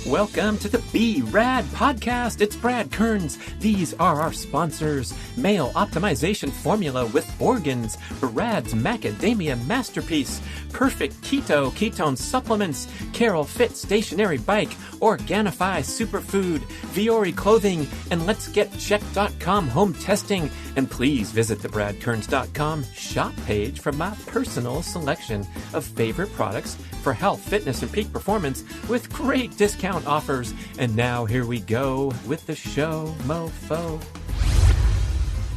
Welcome to the B.rad podcast. It's Brad Kearns. These are our sponsors. Male Optimization Formula with Organs, B.rad's Macadamia Masterpiece, Perfect Keto Ketone Supplements, Carol Fit Stationary Bike, Organifi Superfood, Viore Clothing, and Let'sGetChecked.com Home Testing. And please visit the BradKearns.com shop page for my personal selection of favorite products for health, fitness, and peak performance with great discount offers. And now here we go with the show, mofo.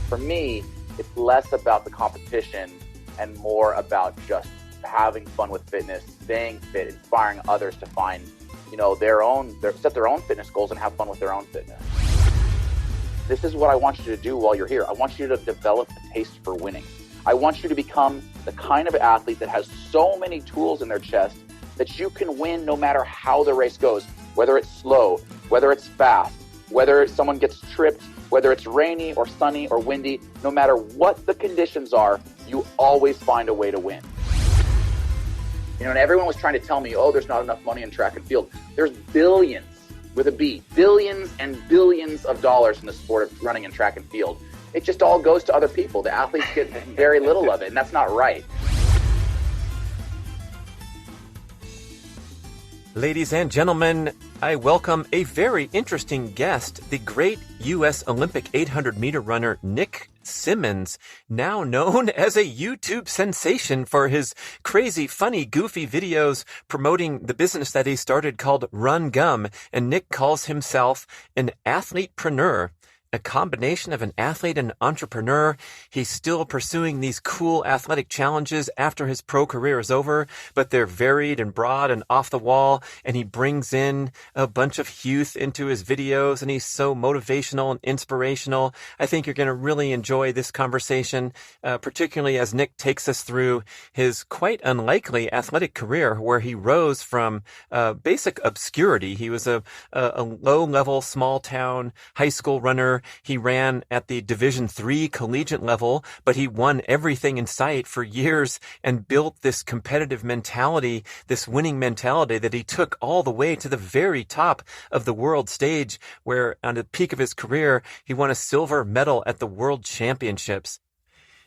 For me, it's less about the competition and more about just having fun with fitness, staying fit, inspiring others to find, set their own fitness goals and have fun with their own fitness. This is what I want you to do while you're here. I want you to develop a taste for winning. I want you to become the kind of athlete that has so many tools in their chest that you can win no matter how the race goes, whether it's slow, whether it's fast, whether someone gets tripped, whether it's rainy or sunny or windy, no matter what the conditions are, you always find a way to win. And everyone was trying to tell me, there's not enough money in track and field. There's billions, with a B, billions and billions of dollars in the sport of running and track and field. It just all goes to other people. The athletes get very little of it, and that's not right. Ladies and gentlemen, I welcome a very interesting guest, the great U.S. Olympic 800-meter runner Nick Symmonds, now known as a YouTube sensation for his crazy, funny, goofy videos promoting the business that he started called Run Gum. And Nick calls himself an athletepreneur. A combination of an athlete and an entrepreneur. He's still pursuing these cool athletic challenges after his pro career is over, but they're varied and broad and off the wall, and he brings in a bunch of youth into his videos, and he's so motivational and inspirational. I think you're going to really enjoy this conversation, particularly as Nick takes us through his quite unlikely athletic career, where he rose from basic obscurity. He was a low-level, small-town high school runner. He ran at the Division III collegiate level, but he won everything in sight for years and built this competitive mentality, this winning mentality that he took all the way to the very top of the world stage, where on the peak of his career, he won a silver medal at the World Championships.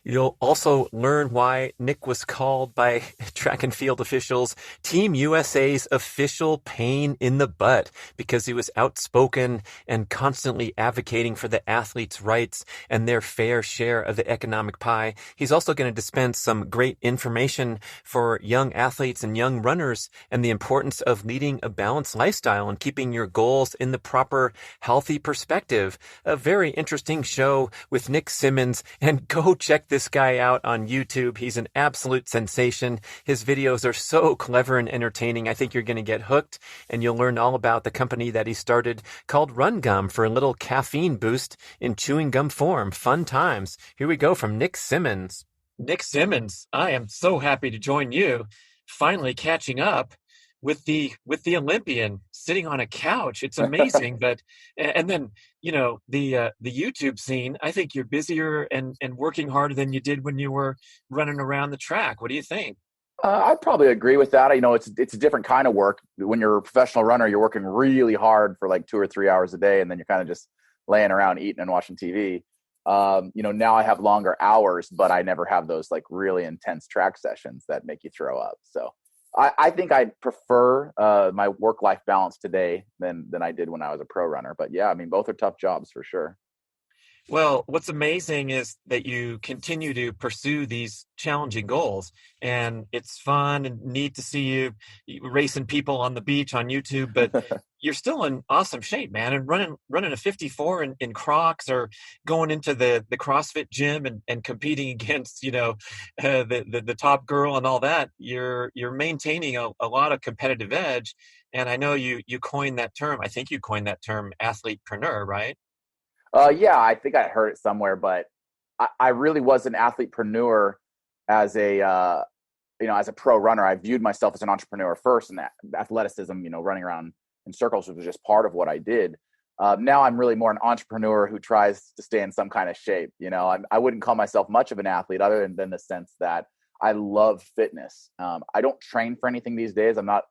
You'll also learn why Nick was called by track and field officials Team USA's official pain in the butt, because he was outspoken and constantly advocating for the athletes' rights and their fair share of the economic pie. He's also going to dispense some great information for young athletes and young runners and the importance of leading a balanced lifestyle and keeping your goals in the proper, healthy perspective. A very interesting show with Nick Symmonds, and go check this guy out on YouTube. He's an absolute sensation. His videos are so clever and entertaining. I think you're going to get hooked, and you'll learn all about the company that he started called Run Gum for a little caffeine boost in chewing gum form. Fun times. Here we go from Nick Symmonds. Nick Symmonds, I am so happy to join you. Finally catching up with the Olympian sitting on a couch. It's amazing. But and then the YouTube scene, I think you're busier and working harder than you did when you were running around the track. What do you think? I'd probably agree with that. It's a different kind of work. When you're a professional runner, you're working really hard for like 2 or 3 hours a day, and then you're kind of just laying around eating and watching TV. Now I have longer hours, but I never have those like really intense track sessions that make you throw up. So I think I prefer my work-life balance today than I did when I was a pro runner. But yeah, both are tough jobs for sure. Well, what's amazing is that you continue to pursue these challenging goals, and it's fun and neat to see you racing people on the beach on YouTube, but you're still in awesome shape, man, and running a 54 in Crocs, or going into the CrossFit gym and competing against, the top girl and all that. You're maintaining a lot of competitive edge. And I know you coined that term. I think you coined that term, athletepreneur, right? Yeah, I think I heard it somewhere, but I really was an athletepreneur as a pro runner. I viewed myself as an entrepreneur first, and that athleticism, running around in circles was just part of what I did. Now I'm really more an entrepreneur who tries to stay in some kind of shape. I wouldn't call myself much of an athlete other than the sense that I love fitness. I don't train for anything these days. I'm not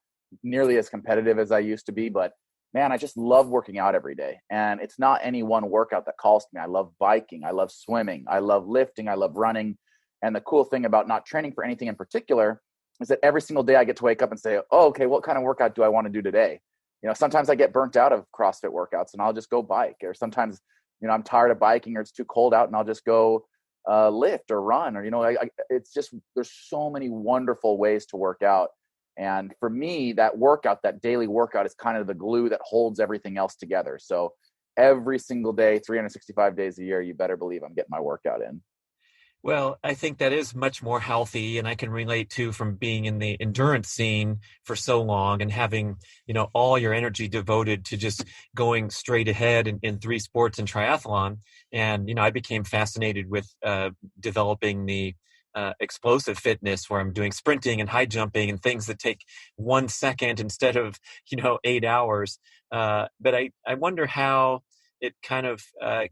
nearly as competitive as I used to be, but man, I just love working out every day. And it's not any one workout that calls to me. I love biking. I love swimming. I love lifting. I love running. And the cool thing about not training for anything in particular is that every single day I get to wake up and say, oh, okay, what kind of workout do I want to do today? Sometimes I get burnt out of CrossFit workouts and I'll just go bike. Or sometimes, I'm tired of biking or it's too cold out and I'll just go lift or run. Or, it's just, there's so many wonderful ways to work out. And for me, that workout, that daily workout is kind of the glue that holds everything else together. So every single day, 365 days a year, you better believe I'm getting my workout in. Well, I think that is much more healthy, and I can relate to from being in the endurance scene for so long and having, all your energy devoted to just going straight ahead in three sports and triathlon. And, I became fascinated with developing the explosive fitness where I'm doing sprinting and high jumping and things that take 1 second instead of, 8 hours. But I wonder how it kind of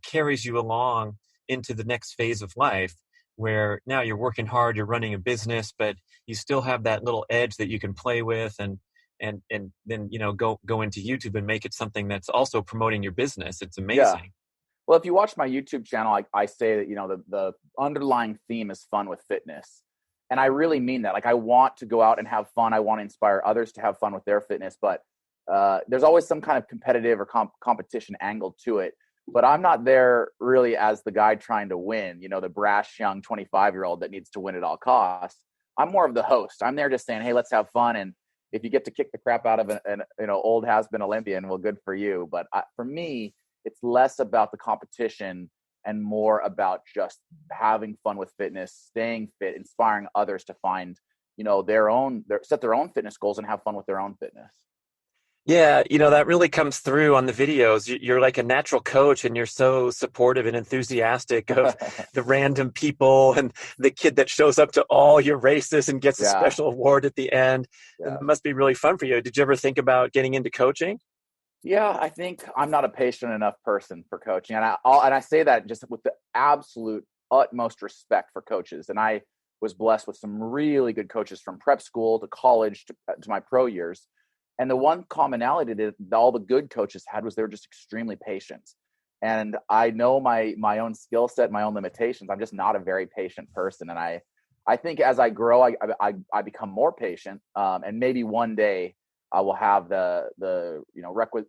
carries you along into the next phase of life, where now you're working hard, you're running a business, but you still have that little edge that you can play with and then, go into YouTube and make it something that's also promoting your business. It's amazing. Yeah. Well, if you watch my YouTube channel, I say that, the underlying theme is fun with fitness. And I really mean that. Like, I want to go out and have fun. I want to inspire others to have fun with their fitness, but there's always some kind of competitive or competition angle to it. But I'm not there really as the guy trying to win, the brash young 25-year-old that needs to win at all costs. I'm more of the host. I'm there just saying, hey, let's have fun. And if you get to kick the crap out of an old has-been Olympian, well, good for you. But for me, it's less about the competition and more about just having fun with fitness, staying fit, inspiring others to find, set their own fitness goals and have fun with their own fitness. Yeah, that really comes through on the videos. You're like a natural coach and you're so supportive and enthusiastic of the random people and the kid that shows up to all your races and gets a special award at the end. Yeah. It must be really fun for you. Did you ever think about getting into coaching? Yeah, I think I'm not a patient enough person for coaching. And I say that just with the absolute utmost respect for coaches. And I was blessed with some really good coaches from prep school to college to my pro years. And the one commonality that all the good coaches had was they were just extremely patient. And I know my own skill set, my own limitations. I'm just not a very patient person. And I think as I grow, I become more patient. And maybe one day I will have the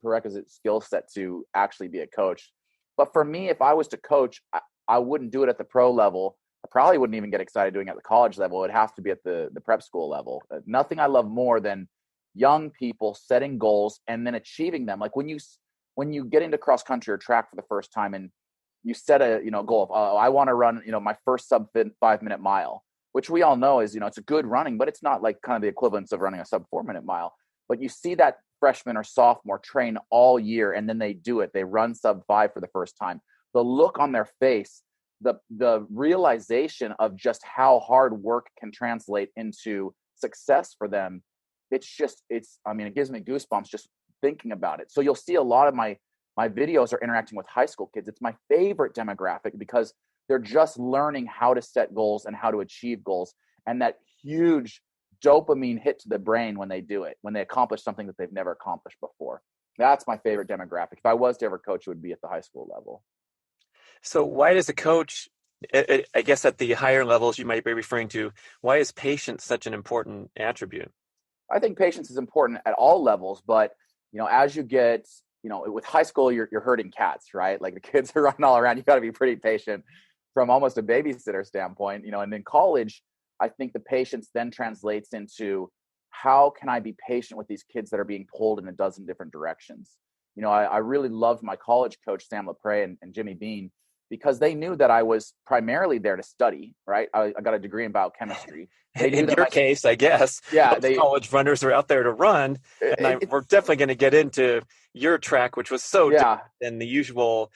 requisite skill set to actually be a coach. But for me, if I was to coach, I wouldn't do it at the pro level. I probably wouldn't even get excited doing it at the college level. It'd have to be at the prep school level. Nothing I love more than young people setting goals and then achieving them. Like when you get into cross country or track for the first time and you set a goal of I want to run my first sub 5-minute mile, which we all know is it's a good running, but it's not like kind of the equivalence of running a sub 4-minute mile. But you see that freshman or sophomore train all year and then they do it. They run sub 5 for the first time. The look on their face, the realization of just how hard work can translate into success for them. It gives me goosebumps just thinking about it. So you'll see a lot of my videos are interacting with high school kids. It's my favorite demographic because they're just learning how to set goals and how to achieve goals. And that huge dopamine hit to the brain when they do it, when they accomplish something that they've never accomplished before. That's my favorite demographic. If I was to ever coach, it would be at the high school level. So why does a coach, I guess at the higher levels you might be referring to, why is patience such an important attribute? I think patience is important at all levels, but as you get, with high school, you're herding cats, right? Like the kids are running all around. You got to be pretty patient from almost a babysitter standpoint, and in college, I think the patience then translates into how can I be patient with these kids that are being pulled in a dozen different directions? I really loved my college coach, Sam LaPre and Jimmy Bean, because they knew that I was primarily there to study, right? I got a degree in biochemistry. In your case, I guess, college runners are out there to run. And we're definitely going to get into your track, which was so different than the usual,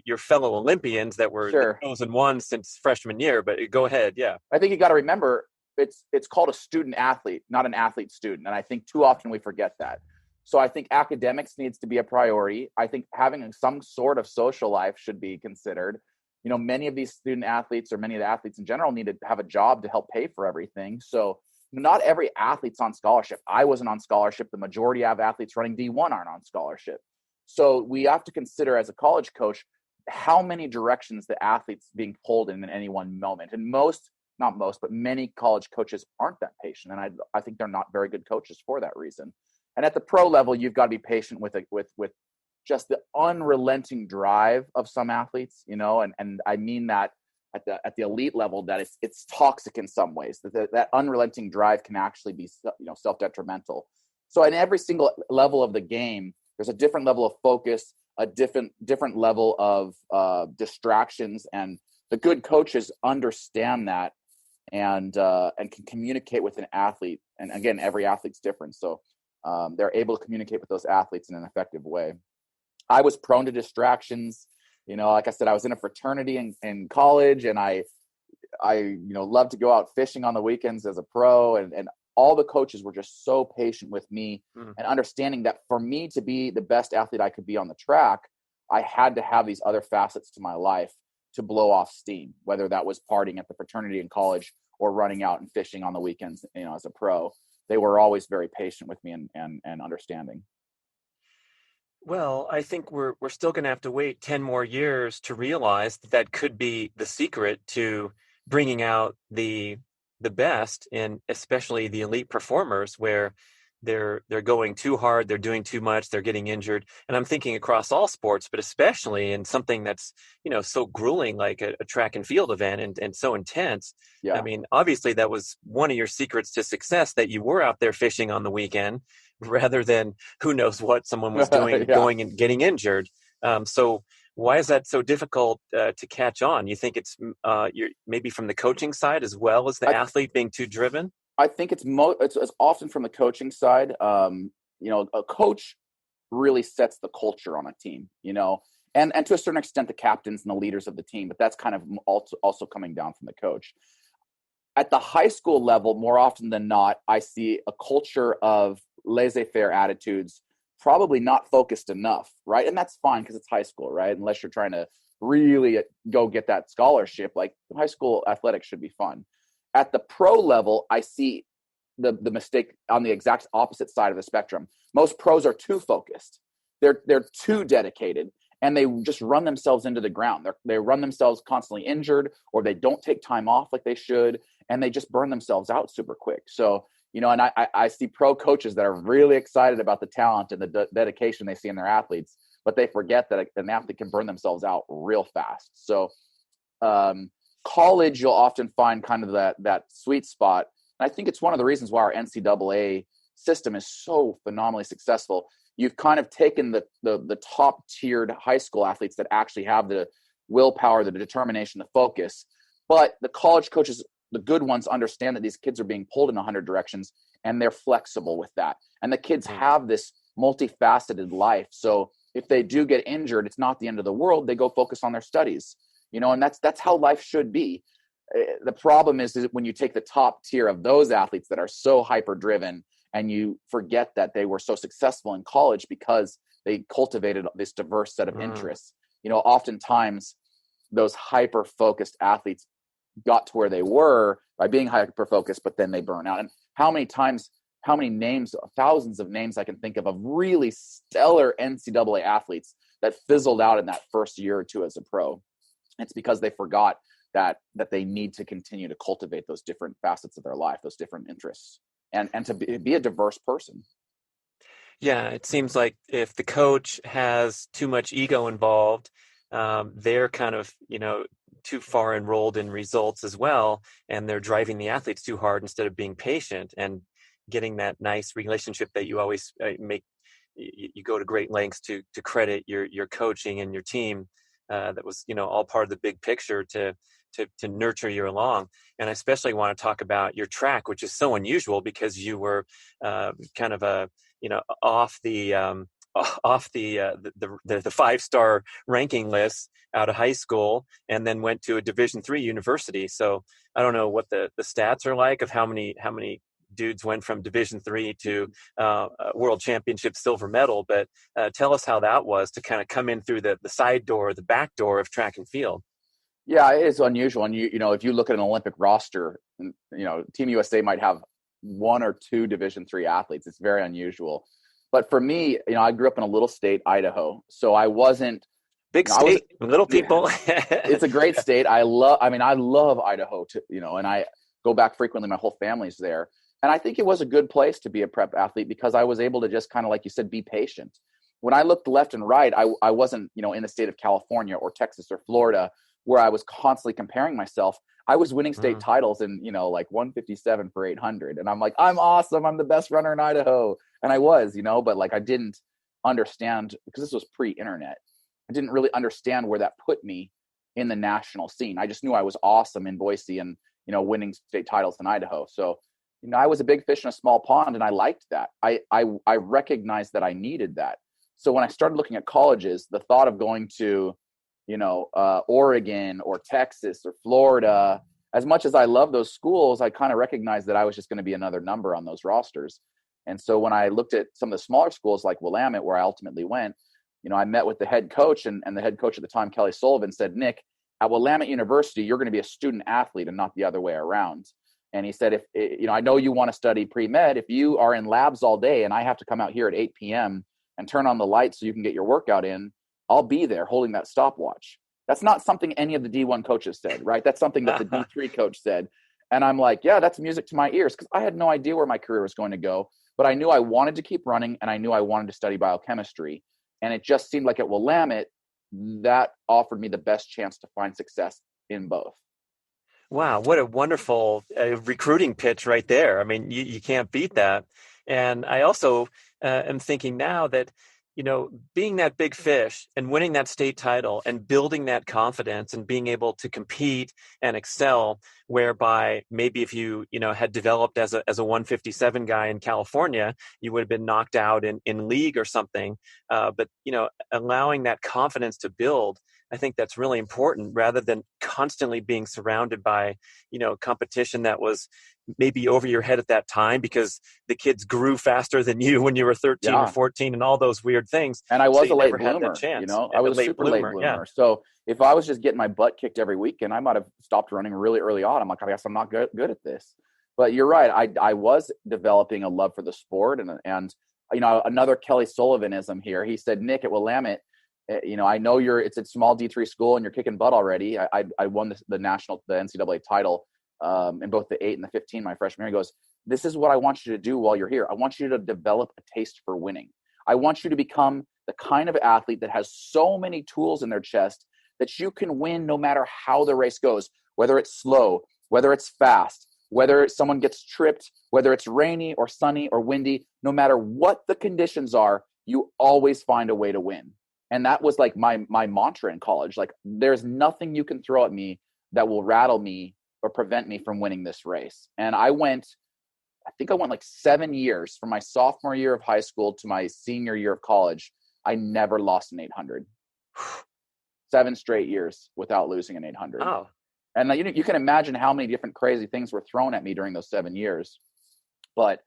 your fellow Olympians that were the chosen ones since freshman year. But go ahead, yeah. I think you got to remember, it's called a student athlete, not an athlete student. And I think too often we forget that. So I think academics needs to be a priority. I think having some sort of social life should be considered. Many of these student athletes or many of the athletes in general need to have a job to help pay for everything. So not every athlete's on scholarship. I wasn't on scholarship. The majority of athletes running D1 aren't on scholarship. So we have to consider as a college coach, how many directions the athlete's being pulled in any one moment. And not most, but many college coaches aren't that patient. And I think they're not very good coaches for that reason. And at the pro level, you've got to be patient with just the unrelenting drive of some athletes, and I mean that at the elite level, that it's toxic in some ways. That unrelenting drive can actually be, self-detrimental. So in every single level of the game, there's a different level of focus, a different level of distractions, and the good coaches understand that and can communicate with an athlete. And again, every athlete's different, so they're able to communicate with those athletes in an effective way. I was prone to distractions. Like I said, I was in a fraternity in college, and I loved to go out fishing on the weekends as a pro, and all the coaches were just so patient with me and understanding that for me to be the best athlete I could be on the track, I had to have these other facets to my life to blow off steam, whether that was partying at the fraternity in college or running out and fishing on the weekends, as a pro. They were always very patient with me and understanding. Well, I think we're still going to have to wait 10 more years to realize that could be the secret to bringing out the best, and especially the elite performers, where they're going too hard, they're doing too much, they're getting injured. And I'm thinking across all sports, but especially in something that's, so grueling like a track and field event and so intense. Yeah. I mean, obviously that was one of your secrets to success, that you were out there fishing on the weekend rather than who knows what someone was doing, Yeah. going and getting injured. So why is that so difficult to catch on? You think it's you're maybe from the coaching side as well as the athlete being too driven? I think it's often from the coaching side. A coach really sets the culture on a team, and to a certain extent, the captains and the leaders of the team, but that's kind of also coming down from the coach. At the high school level, more often than not, I see a culture of laissez-faire attitudes, probably not focused enough, right? And that's fine because it's high school, right? Unless you're trying to really go get that scholarship, like high school athletics should be fun. At the pro level, I see the mistake on the exact opposite side of the spectrum. Most pros are too focused. They're too dedicated, and they just run themselves into the ground. They run themselves constantly injured, or they don't take time off like they should, and they just burn themselves out super quick. So, and I see pro coaches that are really excited about the talent and the dedication they see in their athletes, but they forget that an athlete can burn themselves out real fast. So, college, you'll often find kind of that sweet spot. And I think it's one of the reasons why our NCAA system is so phenomenally successful. You've kind of taken the top tiered high school athletes that actually have the willpower, the determination, the focus. But the college coaches, the good ones, understand that these kids are being pulled in 100 directions, and they're flexible with that. And the kids have this multifaceted life. So if they do get injured, it's not the end of the world. They go focus on their studies. And that's how life should be. The problem is when you take the top tier of those athletes that are so hyper driven, and you forget that they were so successful in college because they cultivated this diverse set of interests. Oftentimes those hyper focused athletes got to where they were by being hyper focused, but then they burn out. And how many names, thousands of names I can think of really stellar NCAA athletes that fizzled out in that first year or two as a pro. It's because they forgot that they need to continue to cultivate those different facets of their life, those different interests, and to be a diverse person. Yeah, it seems like if the coach has too much ego involved, they're kind of, too far enrolled in results as well, and they're driving the athletes too hard instead of being patient and getting that nice relationship that you always make. You go to great lengths to credit your coaching and your team. That was, all part of the big picture to nurture you along. And I especially want to talk about your track, which is so unusual because you were kind of off the 5-star ranking list out of high school, and then went to a Division III university. So I don't know what the stats are like of how many dudes went from Division III to World Championship silver medal, but tell us how that was to kind of come in through the side door, the back door of track and field. Yeah, it is unusual. And if you look at an Olympic roster, Team USA might have one or two Division III athletes. It's very unusual. But for me, I grew up in a little state, Idaho. So I wasn't big state, little people. It's a great state. I love Idaho too, and I go back frequently. My whole family's there. And I think it was a good place to be a prep athlete because I was able to just kind of, like you said, be patient. When I looked left and right, I wasn't, in the state of California or Texas or Florida where I was constantly comparing myself. I was winning state titles in, like 157 for 800. And I'm like, I'm awesome. I'm the best runner in Idaho. And I was, but like I didn't understand, because this was pre-internet. I didn't really understand where that put me in the national scene. I just knew I was awesome in Boise and, winning state titles in Idaho. So, I was a big fish in a small pond, and I liked that. I recognized that I needed that. So when I started looking at colleges, the thought of going to, Oregon or Texas or Florida, as much as I love those schools, I kind of recognized that I was just going to be another number on those rosters. And so when I looked at some of the smaller schools like Willamette, where I ultimately went, I met with the head coach, and the head coach at the time, Kelly Sullivan, said, Nick, at Willamette University, you're going to be a student athlete and not the other way around. And he said, I know you want to study pre-med. If you are in labs all day and I have to come out here at 8 p.m. and turn on the lights so you can get your workout in, I'll be there holding that stopwatch. That's not something any of the D1 coaches said, right? That's something that the D3 coach said. And I'm like, yeah, that's music to my ears, because I had no idea where my career was going to go. But I knew I wanted to keep running, and I knew I wanted to study biochemistry. And it just seemed like at Willamette, that offered me the best chance to find success in both. Wow, what a wonderful recruiting pitch right there. I mean, you can't beat that. And I also am thinking now that, being that big fish and winning that state title and building that confidence and being able to compete and excel, whereby maybe if you, had developed as a 157 guy in California, you would have been knocked out in league or something. But, allowing that confidence to build, I think that's really important, rather than constantly being surrounded by, competition that was maybe over your head at that time because the kids grew faster than you when you were 13 or 14 and all those weird things. And I was so a late bloomer, I was a super late bloomer. Yeah. So if I was just getting my butt kicked every weekend, I might have stopped running really early on. I'm like, I guess I'm not good at this. But you're right. I was developing a love for the sport. And another Kelly Sullivanism here. He said, Nick, at Willamette, I know it's a small D3 school and you're kicking butt already. I won the NCAA title in both the 8 and the 15 my freshman year. He goes, this is what I want you to do while you're here. I want you to develop a taste for winning. I want you to become the kind of athlete that has so many tools in their chest that you can win no matter how the race goes, whether it's slow, whether it's fast, whether someone gets tripped, whether it's rainy or sunny or windy, no matter what the conditions are, you always find a way to win. And that was like my mantra in college. Like, there's nothing you can throw at me that will rattle me or prevent me from winning this race. And I went like 7 years from my sophomore year of high school to my senior year of college. I never lost an 800. 7 straight years without losing an 800. Oh. And you can imagine how many different crazy things were thrown at me during those 7 years. But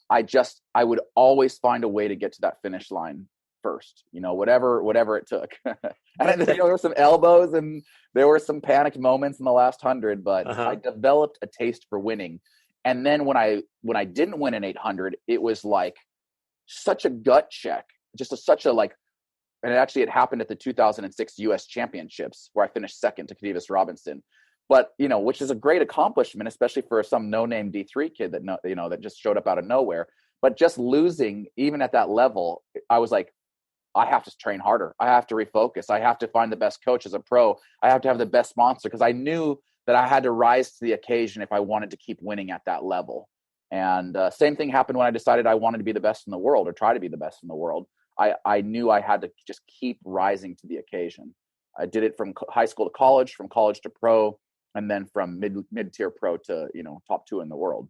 I would always find a way to get to that finish line first, whatever it took. And there were some elbows and there were some panicked moments in the last 100, but I developed a taste for winning. And then when I didn't win an 800, it was like such a gut check, and it happened at the 2006 U.S. Championships where I finished second to Kadivas Robinson. But, which is a great accomplishment, especially for some no-name D3 kid that just showed up out of nowhere. But just losing, even at that level, I was like, I have to train harder. I have to refocus. I have to find the best coach as a pro. I have to have the best sponsor, because I knew that I had to rise to the occasion if I wanted to keep winning at that level. And same thing happened when I decided I wanted to be the best in the world, or try to be the best in the world. I knew I had to just keep rising to the occasion. I did it from high school to college, from college to pro, and then from mid-tier pro to, top 2 in the world.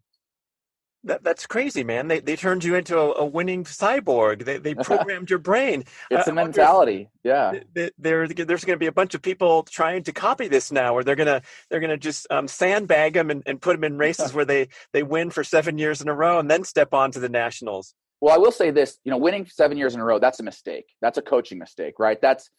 That's crazy, man. They turned you into a winning cyborg. They programmed your brain. It's a mentality. Yeah. There's going to be a bunch of people trying to copy this now, or they're gonna just sandbag them and put them in races where they win for 7 years in a row and then step on to the nationals. Well, I will say this, winning 7 years in a row, that's a mistake. That's a coaching mistake, right? That's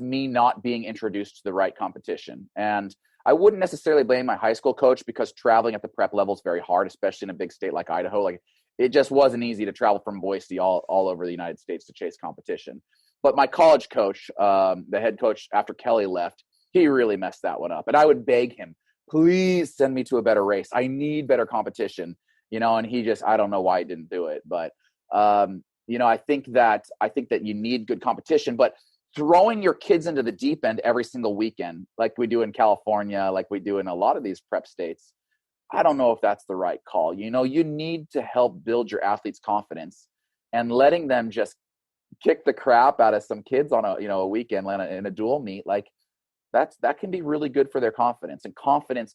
me not being introduced to the right competition. And I wouldn't necessarily blame my high school coach, because traveling at the prep level is very hard, especially in a big state like Idaho. Like, it just wasn't easy to travel from Boise all over the United States to chase competition. But my college coach, the head coach after Kelly left, he really messed that one up. And I would beg him, please send me to a better race. I need better competition, and he just, I don't know why he didn't do it. But, I think that you need good competition, but throwing your kids into the deep end every single weekend, like we do in California, like we do in a lot of these prep states, I don't know if that's the right call. You need to help build your athletes' confidence, and letting them just kick the crap out of some kids on a weekend in a dual meet, like that can be really good for their confidence. And confidence,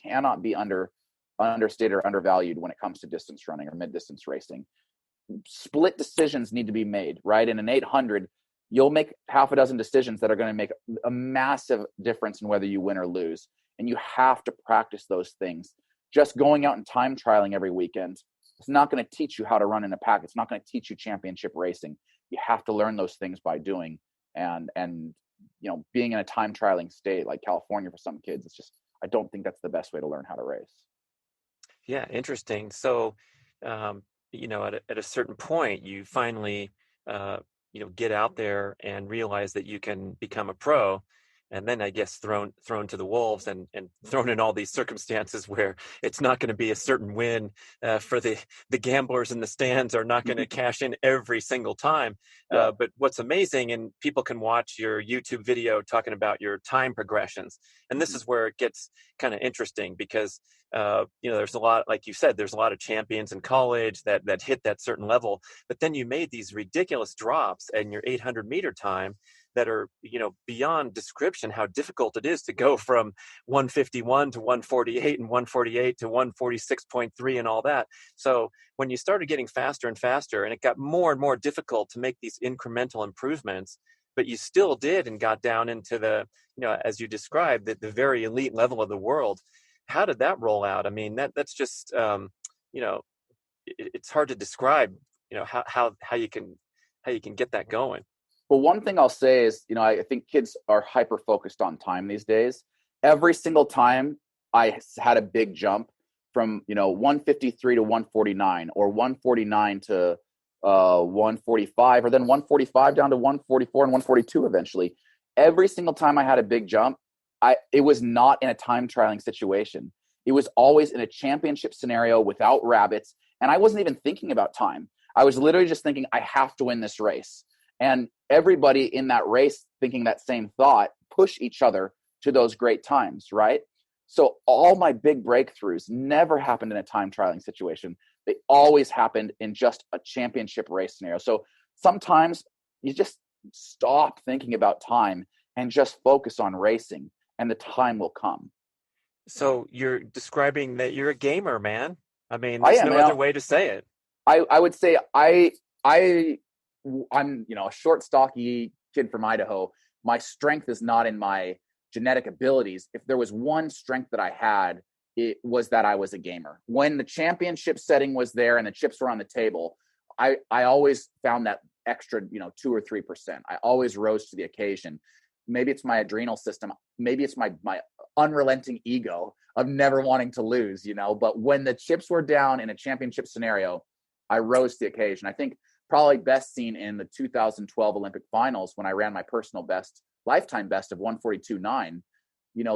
cannot be understated or undervalued when it comes to distance running or mid-distance racing. Split decisions need to be made, right? In an 800, you'll make half a dozen decisions that are going to make a massive difference in whether you win or lose. And you have to practice those things. Just going out and time trialing every weekend, it's not going to teach you how to run in a pack. It's not going to teach you championship racing. You have to learn those things by doing. And being in a time trialing state like California for some kids, it's just, I don't think that's the best way to learn how to race. Yeah, interesting. So, at a certain point, you finally, get out there and realize that you can become a pro. And then I guess thrown to the wolves and thrown in all these circumstances where it's not going to be a certain win for the gamblers in the stands are not going to cash in every single time. Yeah. But what's amazing, and people can watch your YouTube video talking about your time progressions. And this is where it gets kind of interesting because, there's a lot, like you said, there's a lot of champions in college that hit that certain level. But then you made these ridiculous drops in your 800-meter time that are, beyond description how difficult it is to go from 151 to 148 and 148 to 146.3 and all that. So when you started getting faster and faster, and it got more and more difficult to make these incremental improvements, but you still did and got down into the, as you described, the very elite level of the world. How did that roll out? I mean, that's just, it's hard to describe, how you can get that going. Well, one thing I'll say is, I think kids are hyper focused on time these days. Every single time I had a big jump from, 153 to 149 or 149 to 145, or then 145 down to 144 and 142 eventually. Every single time I had a big jump, it was not in a time trialing situation. It was always in a championship scenario without rabbits. And I wasn't even thinking about time. I was literally just thinking, I have to win this race. And everybody in that race thinking that same thought push each other to those great times, right? So all my big breakthroughs never happened in a time trialing situation. They always happened in just a championship race scenario. So sometimes you just stop thinking about time and just focus on racing, and the time will come. So you're describing that you're a gamer, man. I mean, there's no other way to say it. I would say I'm, a short, stocky kid from Idaho. My strength is not in my genetic abilities. If there was one strength that I had, it was that I was a gamer. When the championship setting was there and the chips were on the table, I always found that extra, 2 or 3%. I always rose to the occasion. Maybe it's my adrenal system. Maybe it's my unrelenting ego of never wanting to lose, but when the chips were down in a championship scenario, I rose to the occasion. I think probably best seen in the 2012 Olympic finals when I ran my personal best, lifetime best of 142.9.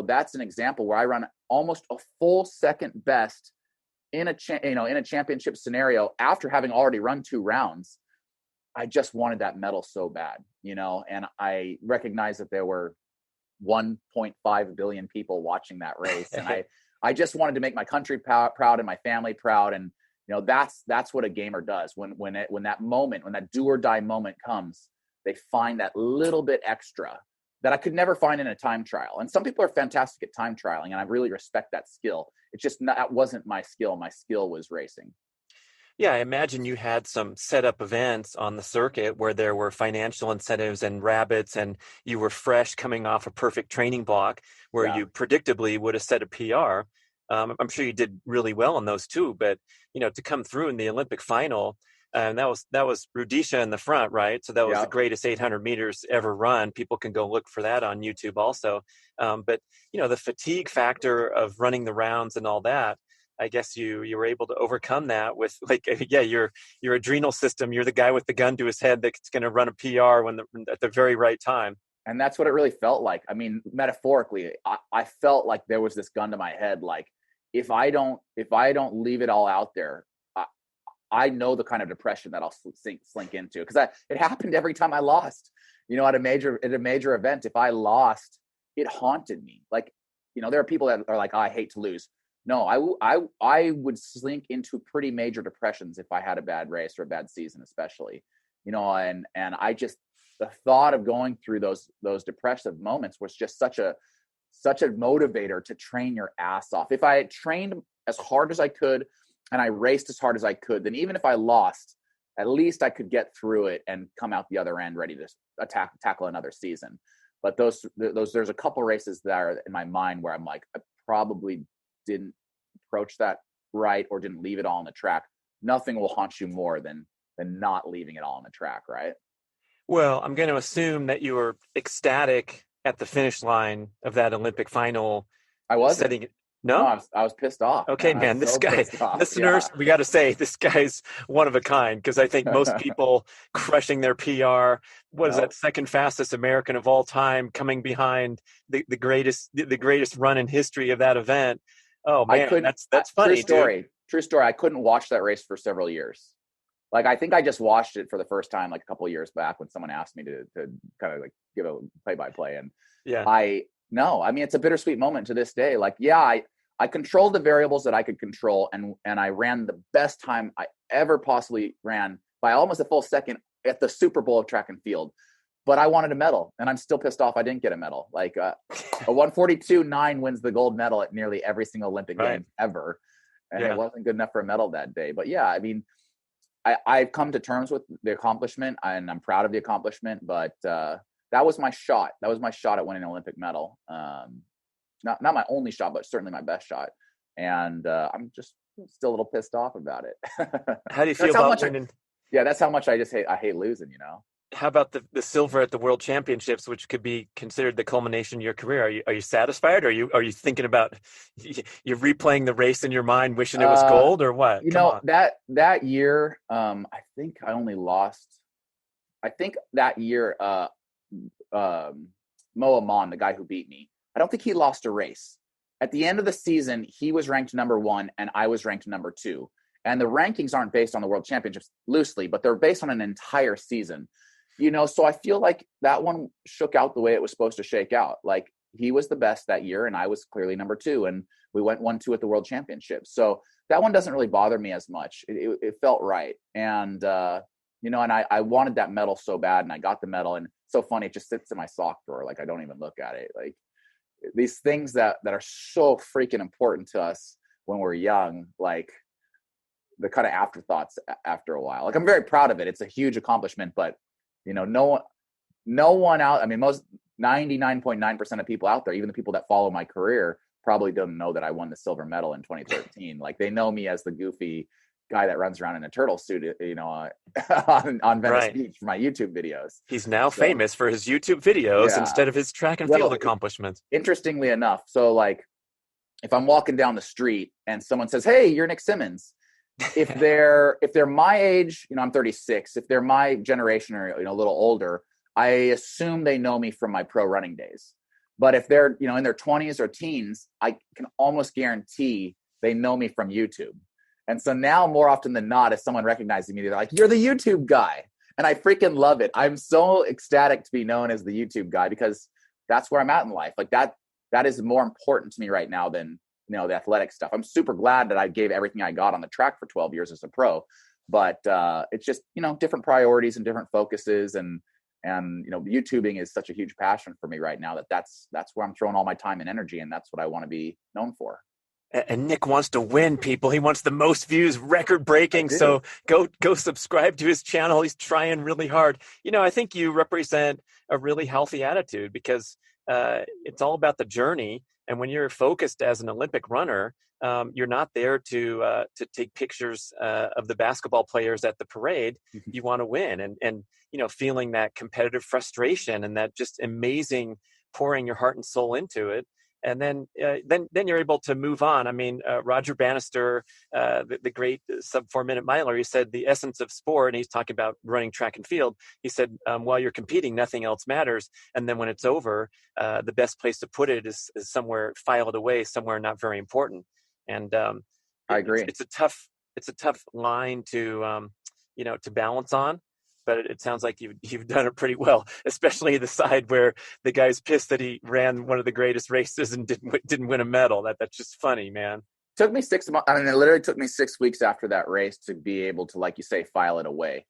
That's an example where I run almost a full second best in a championship scenario after having already run 2 rounds. I just wanted that medal so bad, and I recognized that there were 1.5 billion people watching that race. And I just wanted to make my country proud and my family proud. And, that's what a gamer does. When that do or die moment comes, they find that little bit extra that I could never find in a time trial. And some people are fantastic at time trialing, and I really respect that skill. It's just that wasn't my skill. My skill was racing. Yeah, I imagine you had some setup events on the circuit where there were financial incentives and rabbits, and you were fresh coming off a perfect training block where you predictably would have set a PR. I'm sure you did really well on those too, but to come through in the Olympic final, And that was Rudisha in the front, right? So that was the Yeah. greatest 800 meters ever run. People can go look for that on YouTube also. But the fatigue factor of running the rounds and all that, I guess you were able to overcome that with your adrenal system. You're the guy with the gun to his head that's going to run a PR at the very right time. And that's what it really felt like. I mean, metaphorically, I felt like there was this gun to my head. Like, if I don't leave it all out there, I know the kind of depression that I'll slink into, because it happened every time I lost. At a major event, if I lost, it haunted me. Like, there are people that are like, oh, I hate to lose. No, I would slink into pretty major depressions if I had a bad race or a bad season, especially. And I just, the thought of going through those depressive moments was just such a motivator to train your ass off. If I had trained as hard as I could and I raced as hard as I could, then even if I lost, at least I could get through it and come out the other end ready to tackle another season. But there's a couple races that are in my mind where I'm like, I probably didn't approach that right or didn't leave it all on the track. Nothing will haunt you more than not leaving it all on the track, right? Well, I'm going to assume that you were ecstatic at the finish line of that Olympic final. I wasn't. No, I was pissed off. Okay, man, this guy, listeners, we got to say, this guy's one of a kind, because I think most people crushing their PR, is that second fastest American of all time, coming behind the greatest run in history of that event. Oh man, that's funny. True story. I couldn't watch that race for several years. Like, I think I just watched it for the first time like a couple of years back when someone asked me to kind of like give a play-by-play. And I mean, it's a bittersweet moment to this day. Like, I controlled the variables that I could control, and I ran the best time I ever possibly ran by almost a full second at the Super Bowl of track and field. But I wanted a medal, and I'm still pissed off I didn't get a medal. Like, a 1:42.9 wins the gold medal at nearly every single Olympic Games ever. And it wasn't good enough for a medal that day. But yeah, I mean, I've come to terms with the accomplishment, and I'm proud of the accomplishment, but that was my shot. That was my shot at winning an Olympic medal. Not my only shot, but certainly my best shot. And I'm just still a little pissed off about it. How do you feel about winning? That's how much I hate losing, How about the silver at the World Championships, which could be considered the culmination of your career? Are you satisfied? Or are you thinking about, you're replaying the race in your mind, wishing it was gold, or what? That year, I think I only lost. I think that year, Mo Amon, the guy who beat me, I don't think he lost a race. At the end of the season, he was ranked number 1 and I was ranked number 2. And the rankings aren't based on the World Championships loosely, but they're based on an entire season. So I feel like that one shook out the way it was supposed to shake out. Like, he was the best that year and I was clearly number 2, and we went 1-2 at the World Championships. So that one doesn't really bother me as much. It felt right. And, and I wanted that medal so bad, and I got the medal, and it's so funny. It just sits in my sock drawer. Like, I don't even look at it. Like, these things that are so freaking important to us when we're young, like the kind of afterthoughts after a while. Like, I'm very proud of it. It's a huge accomplishment, but no one out. I mean, most 99.9% of people out there, even the people that follow my career, probably don't know that I won the silver medal in 2013. Like, they know me as the goofy guy that runs around in a turtle suit, on Venice Beach for my YouTube videos. He's now famous for his YouTube videos instead of his track and field accomplishments. Interestingly enough, so like, if I'm walking down the street and someone says, "Hey, you're Nick Symmonds," if they're my age, I'm 36. If they're my generation or a little older, I assume they know me from my pro running days. But if they're in their 20s or teens, I can almost guarantee they know me from YouTube. And so now, more often than not, if someone recognizes me, they're like, "You're the YouTube guy." And I freaking love it. I'm so ecstatic to be known as the YouTube guy, because that's where I'm at in life. Like, that is more important to me right now than, the athletic stuff. I'm super glad that I gave everything I got on the track for 12 years as a pro, but it's just, different priorities and different focuses. And YouTubing is such a huge passion for me right now that's where I'm throwing all my time and energy. And that's what I want to be known for. And Nick wants to win, people. He wants the most views, record breaking. So go subscribe to his channel. He's trying really hard. I think you represent a really healthy attitude, because it's all about the journey. And when you're focused as an Olympic runner, you're not there to take pictures of the basketball players at the parade. You want to win, and feeling that competitive frustration and that just amazing pouring your heart and soul into it. And then you're able to move on. I mean, Roger Bannister, the great sub 4 minute miler, he said the essence of sport, and he's talking about running track and field. He said, while you're competing, nothing else matters. And then when it's over, the best place to put it is somewhere filed away, somewhere not very important. And I agree. It's a tough line to balance on. But it sounds like you've done it pretty well, especially the side where the guy's pissed that he ran one of the greatest races and didn't win a medal. That's just funny, man. Took me 6 months. I mean, it literally took me 6 weeks after that race to be able to, like you say, file it away.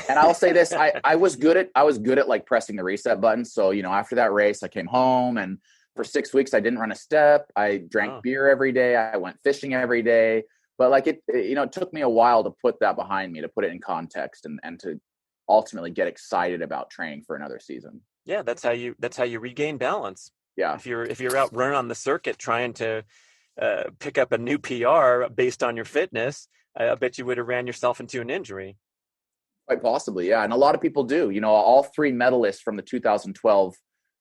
And I'll say this: I was good at like pressing the reset button. So after that race, I came home, and for 6 weeks I didn't run a step. I drank beer every day. I went fishing every day. But like it took me a while to put that behind me, to put it in context, and to ultimately get excited about training for another season. Yeah, that's how you regain balance. Yeah. If you're out running on the circuit trying to pick up a new PR based on your fitness, I bet you would have ran yourself into an injury. Quite possibly, yeah. And a lot of people do. All 3 medalists from the 2012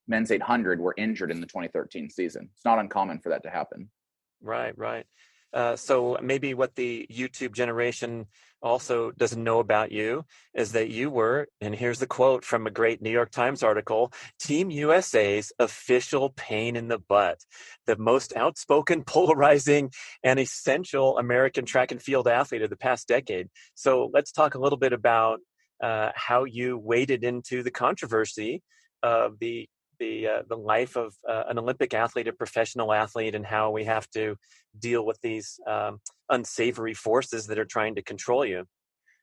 men's 800 were injured in the 2013 season. It's not uncommon for that to happen. Right. So maybe what the YouTube generation also doesn't know about you is that you were, and here's the quote from a great New York Times article, Team USA's official pain in the butt, the most outspoken, polarizing, and essential American track and field athlete of the past decade. So let's talk a little bit about how you waded into the controversy of the life of an Olympic athlete, a professional athlete, and how we have to deal with these unsavory forces that are trying to control you.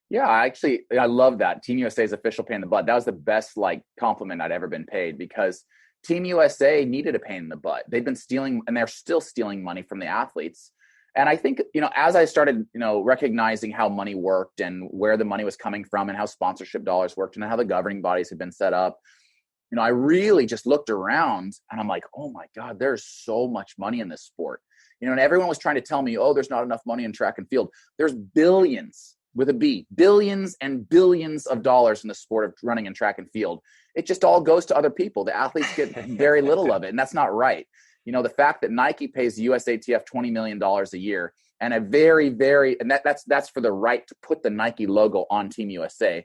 Yeah, I love that. Team USA's official pain in the butt. That was the best compliment I'd ever been paid, because Team USA needed a pain in the butt. They've been stealing, and they're still stealing money from the athletes. And I think, as I started, recognizing how money worked and where the money was coming from and how sponsorship dollars worked and how the governing bodies had been set up, I really just looked around and I'm like, oh my God, there's so much money in this sport. And everyone was trying to tell me, oh, there's not enough money in track and field. There's billions, with a B, billions and billions of dollars in the sport of running and track and field. It just all goes to other people. The athletes get very little of it. And that's not right. The fact that Nike pays USATF $20 million a year, and a very, very, and that's for the right to put the Nike logo on Team USA.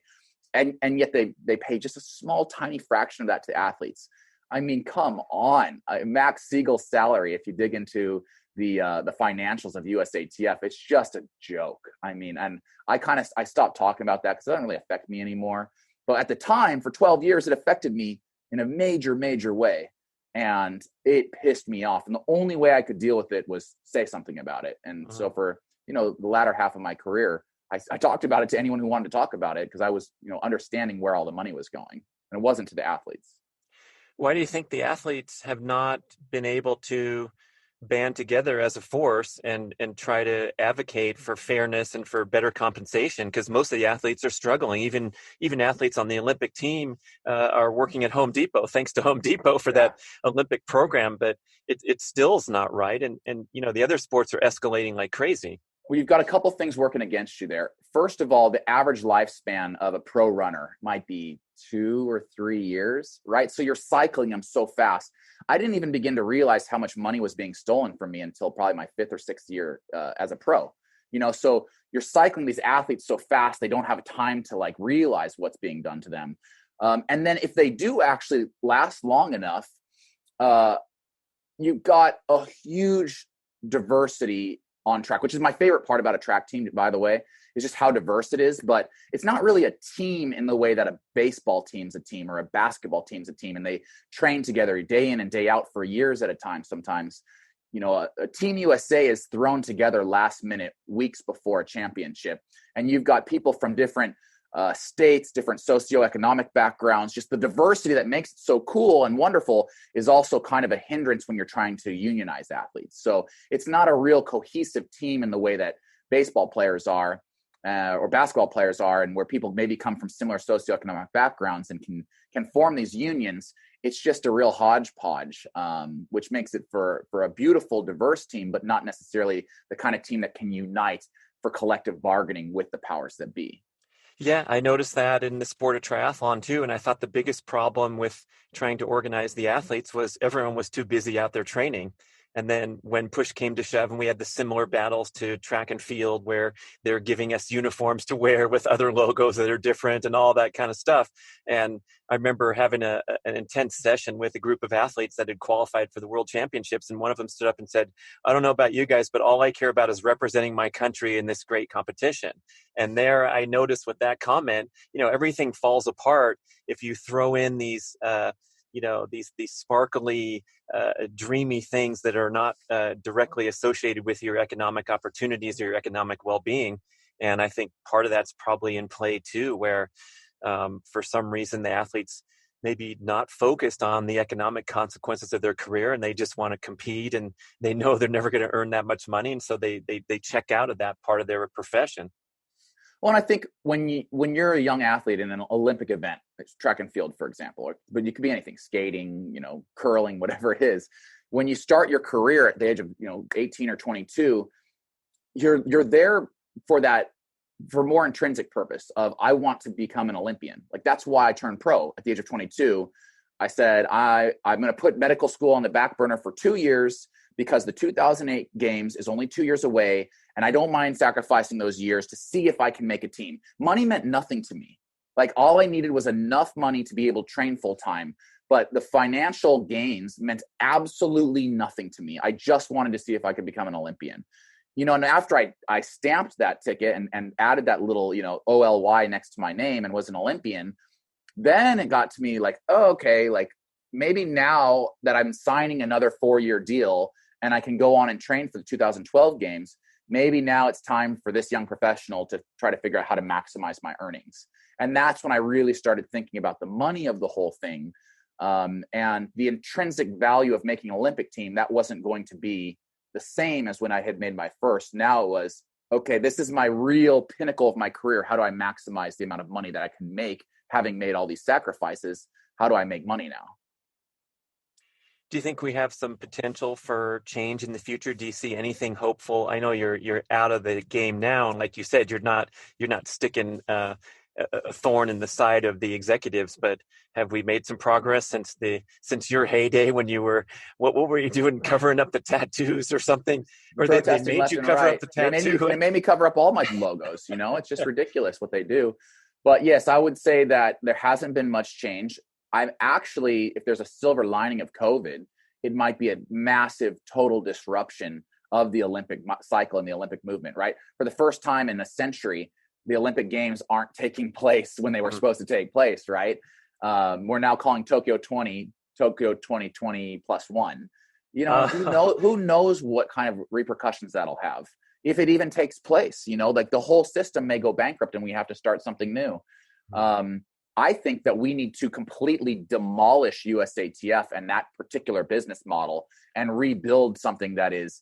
And yet they pay just a small, tiny fraction of that to athletes. I mean, come on. Max Siegel's salary, if you dig into the financials of USATF, it's just a joke. I mean, and I stopped talking about that because it doesn't really affect me anymore. But at the time, for 12 years, it affected me in a major, major way. And it pissed me off. And the only way I could deal with it was say something about it. And so for, the latter half of my career, I talked about it to anyone who wanted to talk about it, because I was, understanding where all the money was going, and it wasn't to the athletes. Why do you think the athletes have not been able to band together as a force and try to advocate for fairness and for better compensation? Because most of the athletes are struggling. Even athletes on the Olympic team are working at Home Depot, thanks to Home Depot for that Olympic program. But it still is not right. And the other sports are escalating like crazy. Well, you've got a couple things working against you there. First of all, the average lifespan of a pro runner might be 2 or 3 years, right? So you're cycling them so fast. I didn't even begin to realize how much money was being stolen from me until probably my 5th or 6th year as a pro. So you're cycling these athletes so fast, they don't have time to realize what's being done to them. And then if they do actually last long enough, you've got a huge diversity on track, which is my favorite part about a track team, by the way, is just how diverse it is. But it's not really a team in the way that a baseball team's a team or a basketball team's a team, and they train together day in and day out for years at a time. Sometimes, a Team USA is thrown together last minute, weeks before a championship, and you've got people from different states, different socioeconomic backgrounds. Just the diversity that makes it so cool and wonderful is also kind of a hindrance when you're trying to unionize athletes. So it's not a real cohesive team in the way that baseball players are. or basketball players are, and where people maybe come from similar socioeconomic backgrounds and can form these unions. It's just a real hodgepodge, which makes it for a beautiful, diverse team, but not necessarily the kind of team that can unite for collective bargaining with the powers that be. Yeah, I noticed that in the sport of triathlon too. And I thought the biggest problem with trying to organize the athletes was everyone was too busy out there training. And then when push came to shove, and we had the similar battles to track and field where they're giving us uniforms to wear with other logos that are different and all that kind of stuff. And I remember having an intense session with a group of athletes that had qualified for the World Championships. And one of them stood up and said, I don't know about you guys, but all I care about is representing my country in this great competition. And there I noticed with that comment, everything falls apart if you throw in these these sparkly, dreamy things that are not directly associated with your economic opportunities or your economic well-being. And I think part of that's probably in play too, where for some reason the athletes maybe not focused on the economic consequences of their career, and they just want to compete, and they know they're never going to earn that much money, and so they check out of that part of their profession. Well, and I think when you're a young athlete in an Olympic event, like track and field, for example, but you could be anything, skating, curling, whatever it is. When you start your career at the age of 18 or 22, you're there for more intrinsic purpose of, I want to become an Olympian. Like, that's why I turned pro at the age of 22. I said, I'm going to put medical school on the back burner for 2 years because the 2008 games is only 2 years away. And I don't mind sacrificing those years to see if I can make a team. Money meant nothing to me. Like, all I needed was enough money to be able to train full time. But the financial gains meant absolutely nothing to me. I just wanted to see if I could become an Olympian. And after I stamped that ticket and added that little, OLY next to my name and was an Olympian, then it got to me like, oh, okay, like maybe now that I'm signing another 4-year deal and I can go on and train for the 2012 games, maybe now it's time for this young professional to try to figure out how to maximize my earnings. And that's when I really started thinking about the money of the whole thing, and the intrinsic value of making an Olympic team. That wasn't going to be the same as when I had made my first. Now it was, okay, this is my real pinnacle of my career. How do I maximize the amount of money that I can make, having made all these sacrifices? How do I make money now? Do you think we have some potential for change in the future? Do you see anything hopeful? I know you're out of the game now, and like you said, you're not sticking a thorn in the side of the executives. But have we made some progress since your heyday when you were what were you doing, covering up the tattoos or something? Or they made you cover up the tattoo? They made me cover up all my logos. It's just ridiculous what they do. But yes, I would say that there hasn't been much change. I'm actually, if there's a silver lining of COVID, it might be a massive total disruption of the Olympic cycle and the Olympic movement, right? For the first time in a century, the Olympic Games aren't taking place when they were supposed to take place, right? We're now calling Tokyo 2020 plus one. Who knows what kind of repercussions that'll have if it even takes place. Like, the whole system may go bankrupt and we have to start something new. I think that we need to completely demolish USATF and that particular business model and rebuild something that is,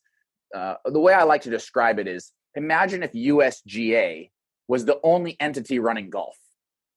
the way I like to describe it is, imagine if USGA was the only entity running golf.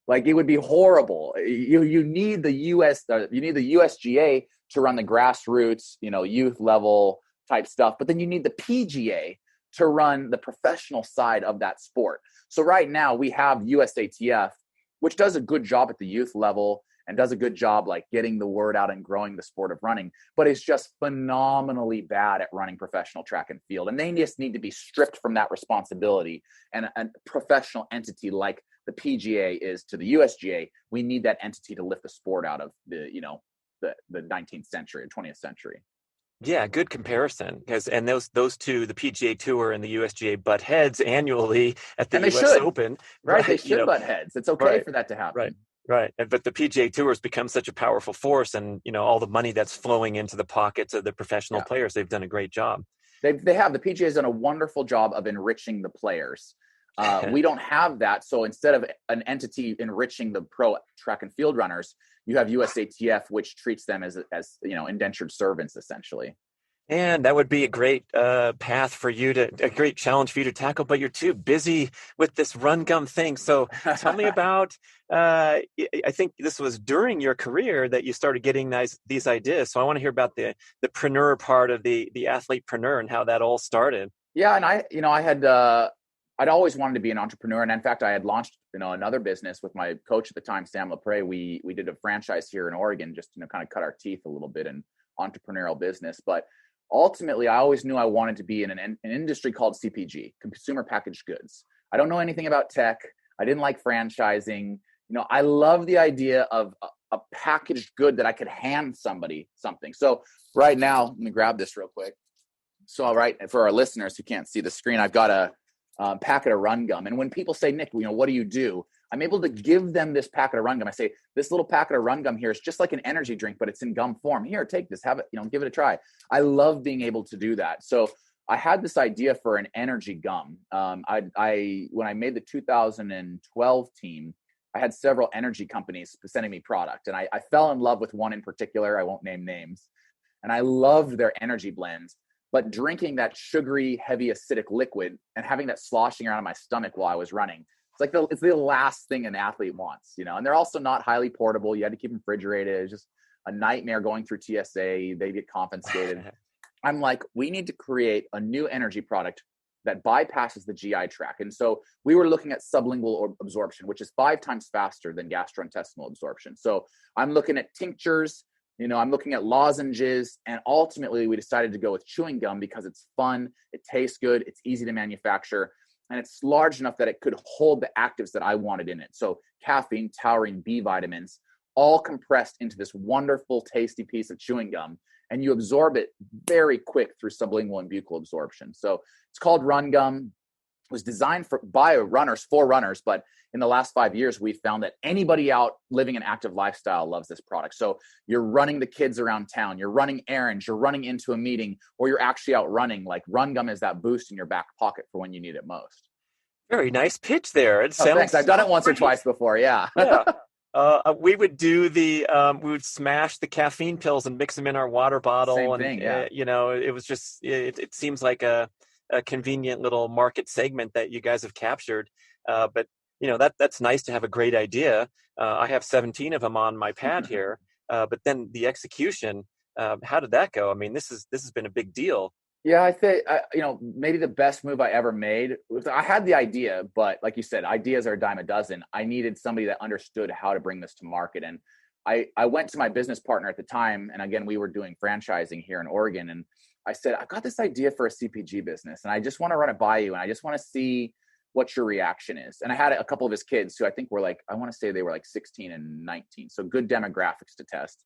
Like, it would be horrible. You need the USGA to run the grassroots, youth level type stuff, but then you need the PGA to run the professional side of that sport. So right now we have USATF, which does a good job at the youth level and does a good job like getting the word out and growing the sport of running, but it's just phenomenally bad at running professional track and field. And they just need to be stripped from that responsibility. And a professional entity like the PGA is to the USGA, we need that entity to lift the sport out of the 19th century or 20th century. Yeah, good comparison. And those two, the PGA Tour and the USGA, butt heads annually at the US Open. Right, they should butt heads. It's okay for that to happen. Right. But the PGA Tour has become such a powerful force, and all the money that's flowing into the pockets of the professional players, they've done a great job. They have. The PGA has done a wonderful job of enriching the players. We don't have that. So instead of an entity enriching the pro track and field runners, you have USATF, which treats them as indentured servants, essentially. And that would be a great path for you a great challenge for you to tackle, but you're too busy with this run gum thing. So tell me about, I think this was during your career that you started getting these ideas. So I want to hear about the preneur part of the athletepreneur and how that all started. Yeah, and I'd always wanted to be an entrepreneur, and in fact, I had launched another business with my coach at the time, Sam LaPre. We did a franchise here in Oregon, just kind of cut our teeth a little bit in entrepreneurial business. But ultimately, I always knew I wanted to be in an industry called CPG, consumer packaged goods. I don't know anything about tech. I didn't like franchising. I love the idea of a packaged good that I could hand somebody something. So right now, let me grab this real quick. So, right, for our listeners who can't see the screen, I've got a packet of Run Gum. And when people say, Nick, what do you do? I'm able to give them this packet of Run Gum. I say, this little packet of Run Gum here is just like an energy drink, but it's in gum form. Here, take this, have it, give it a try. I love being able to do that. So I had this idea for an energy gum. When I made the 2012 team, I had several energy companies sending me product. And I fell in love with one in particular. I won't name names. And I loved their energy blends. But drinking that sugary, heavy, acidic liquid and having that sloshing around in my stomach while I was running, it's the last thing an athlete wants, And they're also not highly portable. You had to keep them refrigerated. It's just a nightmare going through TSA. They get confiscated. I'm like, we need to create a new energy product that bypasses the GI tract. And so we were looking at sublingual absorption, which is 5 times faster than gastrointestinal absorption. So I'm looking at tinctures. I'm looking at lozenges, and ultimately we decided to go with chewing gum because it's fun, it tastes good, it's easy to manufacture, and it's large enough that it could hold the actives that I wanted in it. So caffeine, taurine, B vitamins, all compressed into this wonderful, tasty piece of chewing gum, and you absorb it very quick through sublingual and buccal absorption. So it's called Run Gum. It was designed for runners, but in the last 5 years, we found that anybody out living an active lifestyle loves this product. So you're running the kids around town, you're running errands, you're running into a meeting, or you're actually out running. Like Run Gum is that boost in your back pocket for when you need it most. Very nice pitch there. It sounds. Thanks. I've done it once or twice before. Yeah. Yeah. We would do we would smash the caffeine pills and mix them in our water bottle. Same thing, yeah. It was just, it seems like a convenient little market segment that you guys have captured. But that's nice to have a great idea. I have 17 of them on my pad here. But then the execution, how did that go? I mean, this has been a big deal. Yeah, I think, maybe the best move I ever made was I had the idea, but like you said, ideas are a dime a dozen. I needed somebody that understood how to bring this to market. And I went to my business partner at the time. And again, we were doing franchising here in Oregon. And I said, I've got this idea for a CPG business and I just want to run it by you. And I just want to see what your reaction is. And I had a couple of his kids who I think were I want to say they were 16 and 19. So good demographics to test.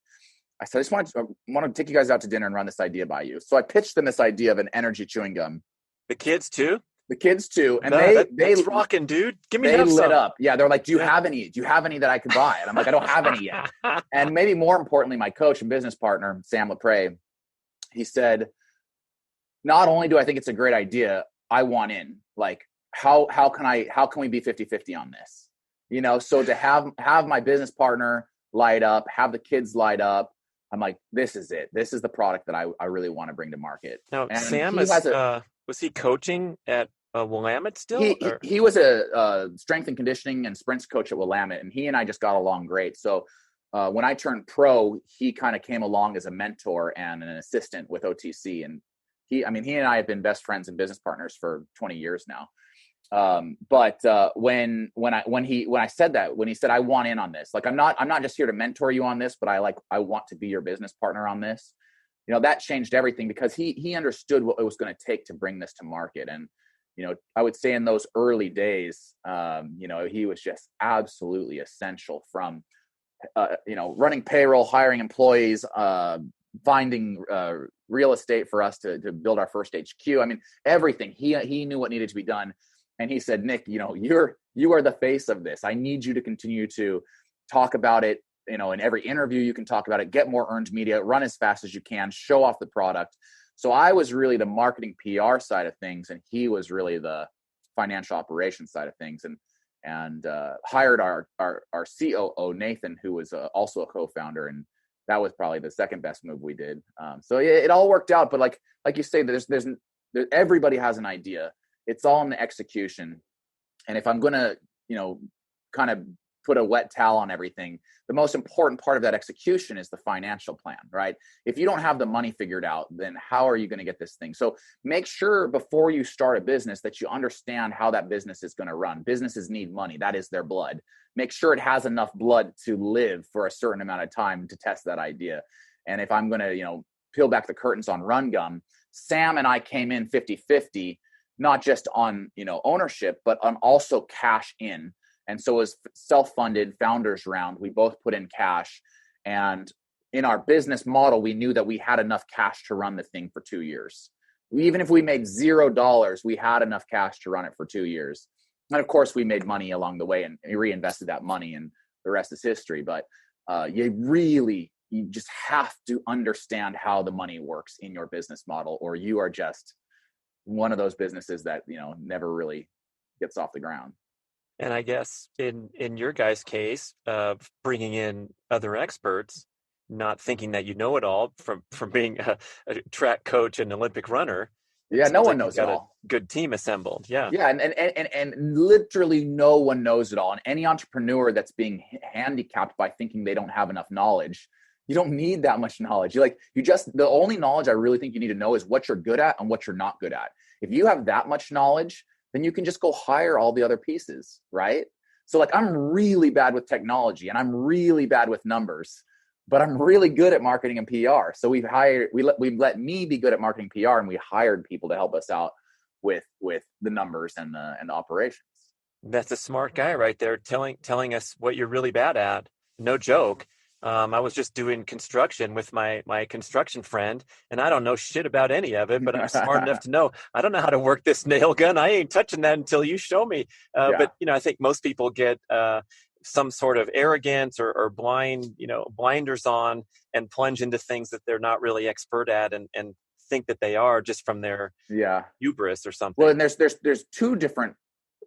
I said, I want to take you guys out to dinner and run this idea by you. So I pitched them this idea of an energy chewing gum. The kids too? The kids too. And that's rocking, dude. Give me They lit some. up. Yeah. They're like, do you have any? Do you have any that I could buy? And I'm like, I don't have any yet. And maybe more importantly, my coach and business partner, Sam LaPre, he said, not only do I think it's a great idea, I want in. How can we be 50-50 on this? So to have my business partner light up, have the kids light up, I'm like, this is it. This is the product that I really want to bring to market. Now, and Sam was he coaching at Willamette still? He was a strength and conditioning and sprints coach at Willamette, and he and I just got along great. So when I turned pro, he kind of came along as a mentor and an assistant with OTC. And he and I have been best friends and business partners for 20 years now. But when I said that, when he said, I want in on this, I'm not just here to mentor you on this, but I want to be your business partner on this, that changed everything because he understood what it was going to take to bring this to market. And, I would say in those early days, he was just absolutely essential from, running payroll, hiring employees, finding real estate for us to build our first HQ. I mean, everything. He knew what needed to be done. And he said, Nick, you are the face of this. I need you to continue to talk about it. In every interview, you can talk about it, get more earned media, run as fast as you can, show off the product. So I was really the marketing PR side of things. And he was really the financial operations side of things and hired our COO, Nathan, who was also a co-founder. And that was probably the second best move we did. So it all worked out. But like you say, there's everybody has an idea. It's all in the execution. And if I'm going to, kind of put a wet towel on everything, the most important part of that execution is the financial plan, right? If you don't have the money figured out, then how are you going to get this thing? So make sure before you start a business that you understand how that business is going to run. Businesses need money. That is their blood. Make sure it has enough blood to live for a certain amount of time to test that idea. And if I'm going to, peel back the curtains on Run Gum, Sam and I came in 50-50, not just on, ownership, but on also cash in. And so it was self-funded founders round. We both put in cash, and in our business model, we knew that we had enough cash to run the thing for 2 years. Even if we made $0, we had enough cash to run it for 2 years. And of course we made money along the way and reinvested that money, and the rest is history. But you just have to understand how the money works in your business model, or you are just one of those businesses that, never really gets off the ground. And I guess in your guys' case, bringing in other experts, not thinking that you know it all from being a track coach and Olympic runner. Yeah, no one knows it all. A good team assembled. Yeah. Yeah, and literally no one knows it all. And any entrepreneur that's being handicapped by thinking they don't have enough knowledge, you don't need that much knowledge. The only knowledge I really think you need to know is what you're good at and what you're not good at. If you have that much knowledge, then you can just go hire all the other pieces, right? So I'm really bad with technology and I'm really bad with numbers, but I'm really good at marketing and PR. So we've let me be good at marketing PR, and we hired people to help us out with the numbers and the operations. That's a smart guy right there, telling us what you're really bad at. No joke. I was just doing construction with my construction friend, and I don't know shit about any of it, but I'm smart enough to know I don't know how to work this nail gun. I ain't touching that until you show me. But I think most people get some sort of arrogance or blinders on and plunge into things that they're not really expert at, and think that they are just from their hubris or something. Well, and there's two different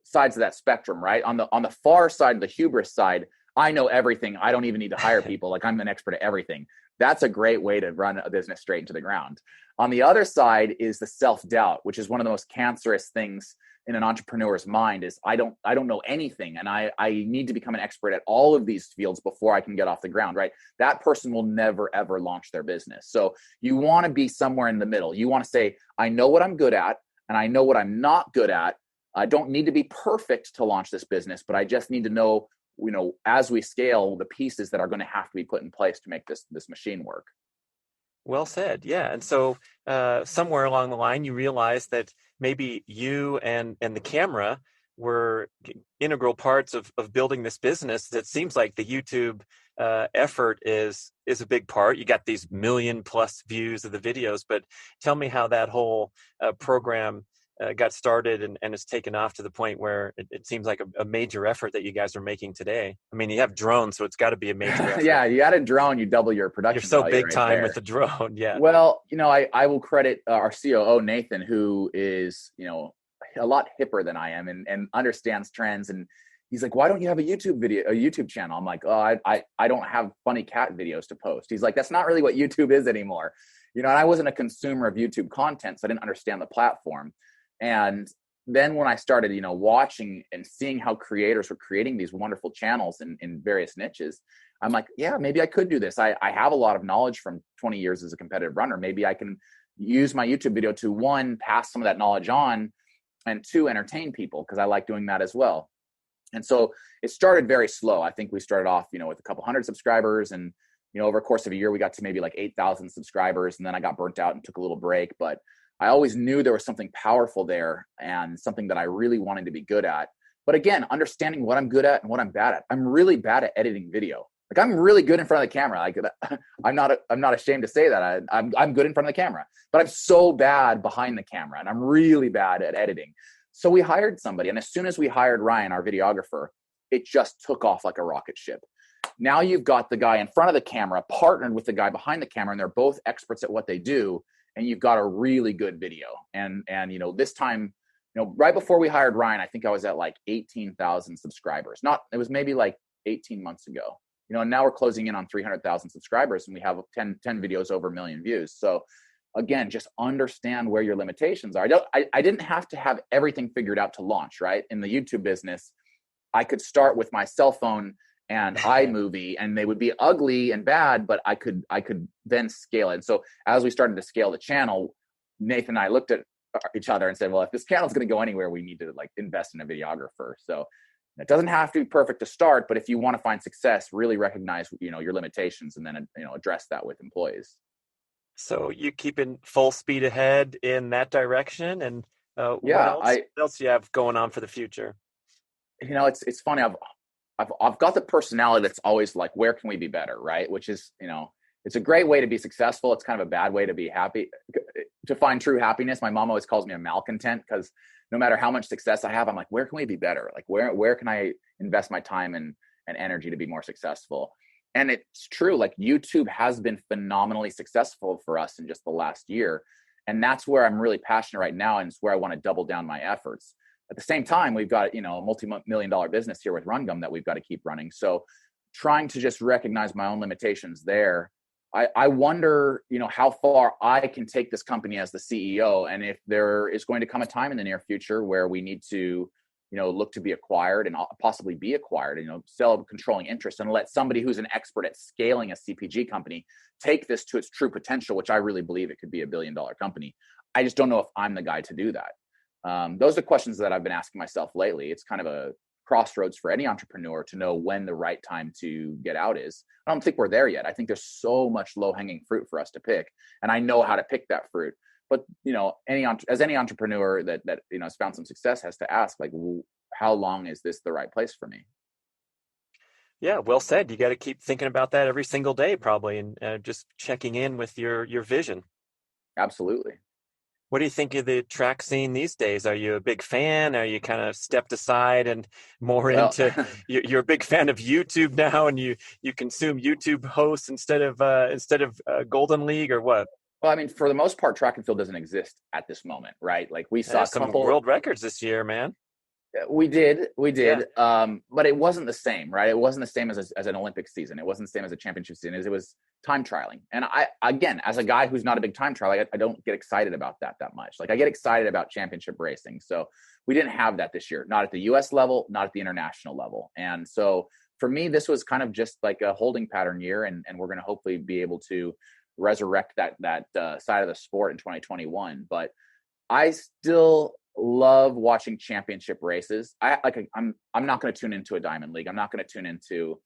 sides of that spectrum, right? On the far side, the hubris side, I know everything. I don't even need to hire people. I'm an expert at everything. That's a great way to run a business straight into the ground. On the other side is the self-doubt, which is one of the most cancerous things in an entrepreneur's mind. Is I don't know anything, and I need to become an expert at all of these fields before I can get off the ground, right? That person will never, ever launch their business. So you want to be somewhere in the middle. You want to say, I know what I'm good at, and I know what I'm not good at. I don't need to be perfect to launch this business, but I just need to know, as we scale, the pieces that are going to have to be put in place to make this machine work. Well said. Yeah. And so somewhere along the line, you realized that maybe you and the camera were integral parts of building this business. That seems like the YouTube effort is a big part. You got these 1 million+ views of the videos, but tell me how that whole program got started and has taken off to the point where it seems like a major effort that you guys are making today. I mean, you have drones, so it's got to be a major effort. Yeah, you add a drone, you double your production. You're so big time with the drone. Yeah. Well, I will credit our COO, Nathan, who is, a lot hipper than I am and understands trends. And he's like, why don't you have a YouTube channel? I'm like, oh, I don't have funny cat videos to post. He's like, that's not really what YouTube is anymore. And I wasn't a consumer of YouTube content, so I didn't understand the platform. And then when I started, watching and seeing how creators were creating these wonderful channels in various niches, I'm like, yeah, maybe I could do this. I have a lot of knowledge from 20 years as a competitive runner. Maybe I can use my YouTube video to, 1, pass some of that knowledge on, and 2, entertain people, because I like doing that as well. And so it started very slow. I think we started off, with a couple hundred subscribers, and, over a course of a year, we got to maybe like 8,000 subscribers, and then I got burnt out and took a little break. But I always knew there was something powerful there and something that I really wanted to be good at. But again, understanding what I'm good at and what I'm bad at. I'm really bad at editing video. I'm really good in front of the camera. I'm not ashamed to say that. I'm good in front of the camera, but I'm so bad behind the camera, and I'm really bad at editing. So we hired somebody, and as soon as we hired Ryan, our videographer, it just took off like a rocket ship. Now you've got the guy in front of the camera partnered with the guy behind the camera, and they're both experts at what they do. And you've got a really good video. And this time, right before we hired Ryan, I think I was at like 18,000 subscribers. It was maybe like 18 months ago. and now we're closing in on 300,000 subscribers, and we have 10 videos over 1 million views. So again, just understand where your limitations are. I didn't have to have everything figured out to launch, right? In the YouTube business, I could start with my cell phone and iMovie, and they would be ugly and bad, but I could then scale it. And so as we started to scale the channel, Nathan and I looked at each other and said, well, if this channel is going to go anywhere, we need to like invest in a videographer. So it doesn't have to be perfect to start, but if you want to find success, really recognize, your limitations, and then, address that with employees. So you keeping full speed ahead in that direction, and what else do you have going on for the future? It's funny. I've got the personality that's always like, where can we be better, right? Which is, it's a great way to be successful. It's kind of a bad way to be happy, to find true happiness. My mom always calls me a malcontent, because no matter how much success I have, I'm like, where can we be better? Like, where can I invest my time and energy to be more successful? And it's true, like YouTube has been phenomenally successful for us in just the last year. And that's where I'm really passionate right now, and it's where I want to double down my efforts. At the same time, we've got, a multi-million-dollar business here with Run Gum that we've got to keep running. So trying to just recognize my own limitations there. I wonder, how far I can take this company as the CEO, and if there is going to come a time in the near future where we need to, look to be acquired and possibly be acquired, sell a controlling interest and let somebody who's an expert at scaling a CPG company take this to its true potential, which I really believe it could be $1 billion company. I just don't know if I'm the guy to do that. Those are questions that I've been asking myself lately. It's kind of a crossroads for any entrepreneur to know when the right time to get out is. I don't think we're there yet. I think there's so much low-hanging fruit for us to pick, and I know how to pick that fruit. But any entrepreneur that has found some success has to ask, like, how long is this the right place for me? Yeah, well said. You got to keep thinking about that every single day, probably, and just checking in with your vision. Absolutely. What do you think of the track scene these days? Are you a big fan? Are you kind of stepped aside and more into? You're a big fan of YouTube now, and you consume YouTube hosts instead of Golden League, or what? Well, I mean, for the most part, track and field doesn't exist at this moment, right? Like we saw some world records this year, man. We did. Yeah. But it wasn't the same, right? It wasn't the same as an Olympic season. It wasn't the same as a championship season. It was time trialing. And again, as a guy who's not a big time trialer, I don't get excited about that much. Like I get excited about championship racing. So we didn't have that this year, not at the US level, not at the international level. And so for me, this was kind of just like a holding pattern year. And we're going to hopefully be able to resurrect that side of the sport in 2021. But I still love watching championship races. I'm not going to tune into a Diamond League. I'm not going to tune into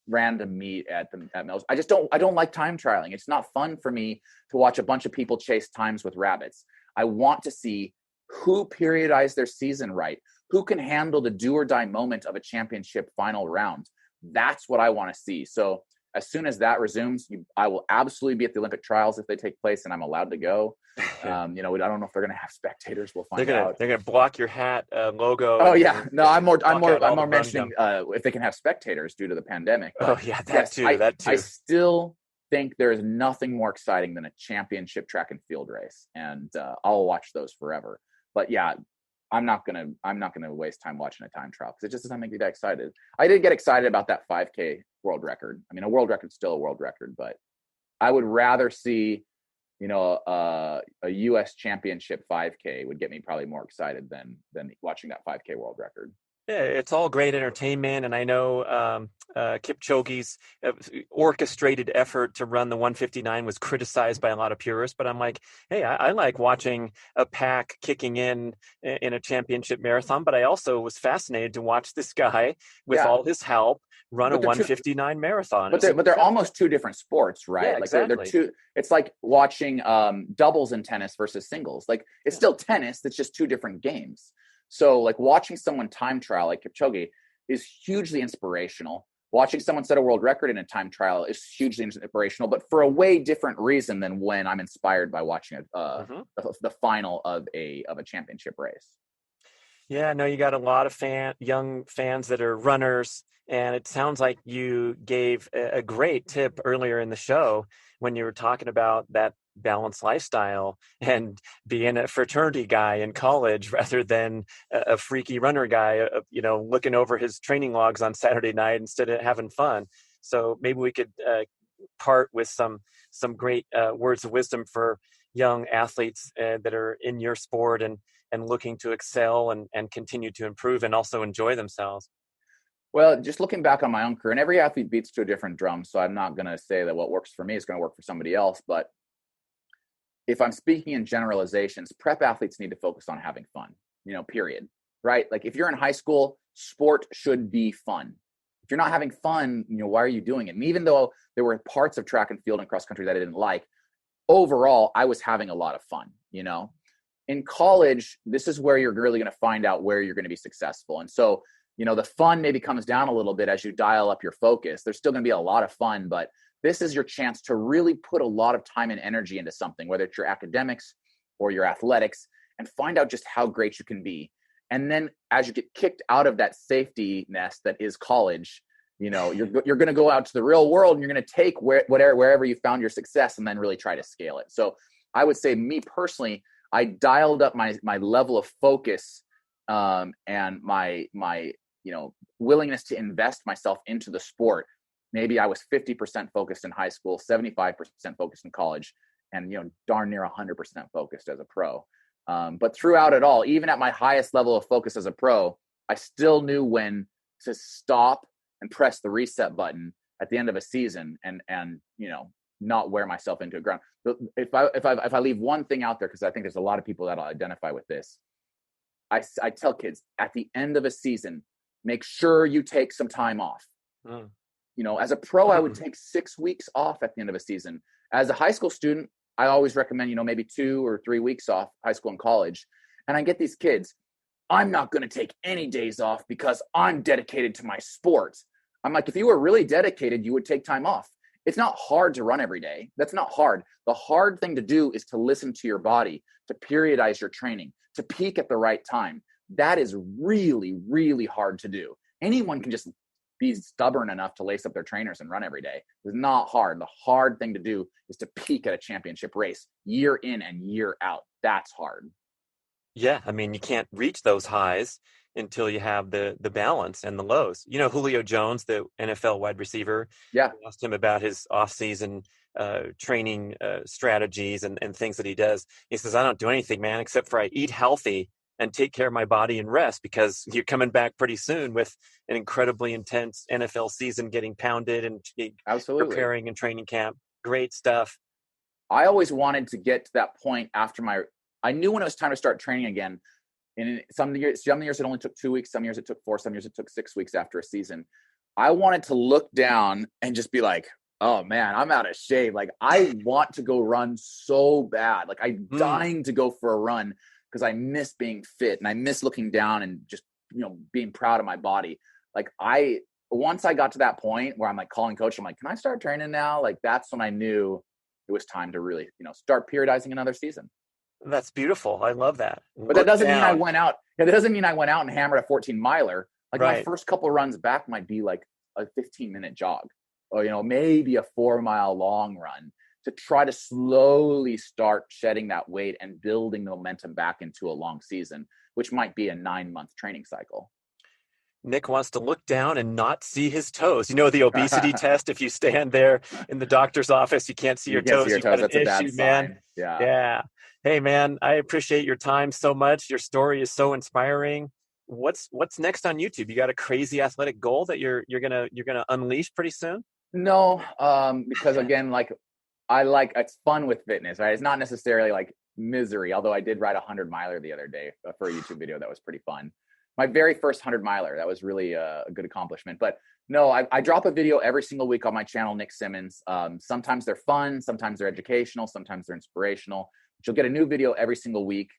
random meet at Mills. I don't like time trialing. It's not fun for me to watch a bunch of people chase times with rabbits. I want to see who periodized their season right, who can handle the do or die moment of a championship final round. That's what I want to see. So as soon as that resumes, I will absolutely be at the Olympic trials if they take place and I'm allowed to go. I don't know if they're going to have spectators. We'll find out. They're going to block your hat logo. Oh yeah, no, I'm more mentioning if they can have spectators due to the pandemic. But that too. I still think there is nothing more exciting than a championship track and field race, and I'll watch those forever. But yeah, I'm not gonna waste time watching a time trial because it just doesn't make me that excited. I did get excited about that 5K world record. I mean, a world record's still a world record, but I would rather see, a U.S. championship 5K would get me probably more excited than watching that 5K world record. Yeah, it's all great entertainment, and I know Kipchoge's orchestrated effort to run the 159 was criticized by a lot of purists, but I'm like, hey, I like watching a pack kicking in a championship marathon, but I also was fascinated to watch this guy with all his help run a 159 marathon. But they're almost two different sports, right? Yeah, like exactly. they're two. It's like watching doubles in tennis versus singles. Like it's still tennis. It's just two different games. So like watching someone time trial like Kipchoge is hugely inspirational. Watching someone set a world record in a time trial is hugely inspirational, but for a way different reason than when I'm inspired by watching the final of a championship race. Yeah, no, you got a lot of young fans that are runners, and it sounds like you gave a great tip earlier in the show when you were talking about that balanced lifestyle and being a fraternity guy in college rather than a freaky runner guy, looking over his training logs on Saturday night instead of having fun. So maybe we could part with some great words of wisdom for young athletes that are in your sport and looking to excel and continue to improve and also enjoy themselves. Well, just looking back on my own career, and every athlete beats to a different drum, so I'm not going to say that what works for me is going to work for somebody else. But if I'm speaking in generalizations, prep athletes need to focus on having fun, period. Right? Like if you're in high school, sport should be fun. If you're not having fun, why are you doing it? And even though there were parts of track and field and cross country that I didn't like, overall, I was having a lot of fun, In college, this is where you're really going to find out where you're going to be successful. And so, the fun maybe comes down a little bit as you dial up your focus. There's still going to be a lot of fun, but this is your chance to really put a lot of time and energy into something, whether it's your academics or your athletics, and find out just how great you can be. And then as you get kicked out of that safety nest that is college, you're going to go out to the real world and you're going to take wherever you found your success and then really try to scale it. So I would say, me personally, I dialed up my level of focus and my willingness to invest myself into the sport. Maybe I was 50% focused in high school, 75% focused in college, and darn near 100% focused as a pro. But throughout it all, even at my highest level of focus as a pro, I still knew when to stop and press the reset button at the end of a season and not wear myself into a ground. If I leave one thing out there, because I think there's a lot of people that'll identify with this, I tell kids at the end of a season, make sure you take some time off. As a pro, I would take 6 weeks off at the end of a season. As a high school student, I always recommend, maybe 2 or 3 weeks off, high school and college. And I get these kids, I'm not going to take any days off because I'm dedicated to my sport. I'm like, if you were really dedicated, you would take time off. It's not hard to run every day. That's not hard. The hard thing to do is to listen to your body, to periodize your training, to peak at the right time. That is really, really hard to do. Anyone can just be stubborn enough to lace up their trainers and run every day. It's not hard. The hard thing to do is to peak at a championship race year in and year out. That's hard. Yeah, I mean, you can't reach those highs until you have the balance and the lows. Julio Jones, the NFL wide receiver, Yeah. I asked him about his off-season training strategies and things that he does. He says, I don't do anything, man, except for I eat healthy and take care of my body and rest, because you're coming back pretty soon with an incredibly intense NFL season, getting pounded and Absolutely preparing in training camp. Great stuff. I always wanted to get to that point after I knew when it was time to start training again. And some years it only took 2 weeks. Some years it took 4. Some years it took 6 weeks after a season. I wanted to look down and just be like, oh man, I'm out of shape. Like I want to go run so bad. Like I'm dying to go for a run because I miss being fit and I miss looking down and just, being proud of my body. Like once I got to that point where I'm like calling coach, I'm like, can I start training now? Like that's when I knew it was time to really, start periodizing another season. That's beautiful. I love that. But that doesn't mean I went out. Yeah, that doesn't mean I went out and hammered a 14 miler. Like my first couple runs back might be like a 15-minute jog, or maybe a 4-mile long run to try to slowly start shedding that weight and building the momentum back into a long season, which might be a 9-month training cycle. Nick wants to look down and not see his toes. The obesity test, if you stand there in the doctor's office, you can't see your toes. You've got an issue, man. Yeah. Hey, man, I appreciate your time so much. Your story is so inspiring. What's next on YouTube? You got a crazy athletic goal that you're gonna unleash pretty soon? No, because again, it's fun with fitness, right? It's not necessarily like misery. Although I did ride a 100-miler the other day for a YouTube video that was pretty fun. My very first 100-miler. That was really a good accomplishment. But no, I drop a video every single week on my channel, Nick Symmonds. Sometimes they're fun, sometimes they're educational, sometimes they're inspirational. But you'll get a new video every single week.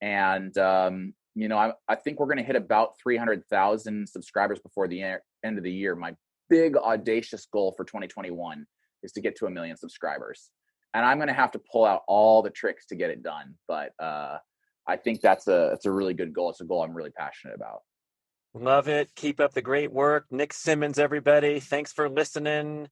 And, I think we're going to hit about 300,000 subscribers before the end of the year. My big audacious goal for 2021 is to get to 1 million subscribers. And I'm going to have to pull out all the tricks to get it done. But I think it's a really good goal. It's a goal I'm really passionate about. Love it. Keep up the great work. Nick Symmonds, everybody. Thanks for listening.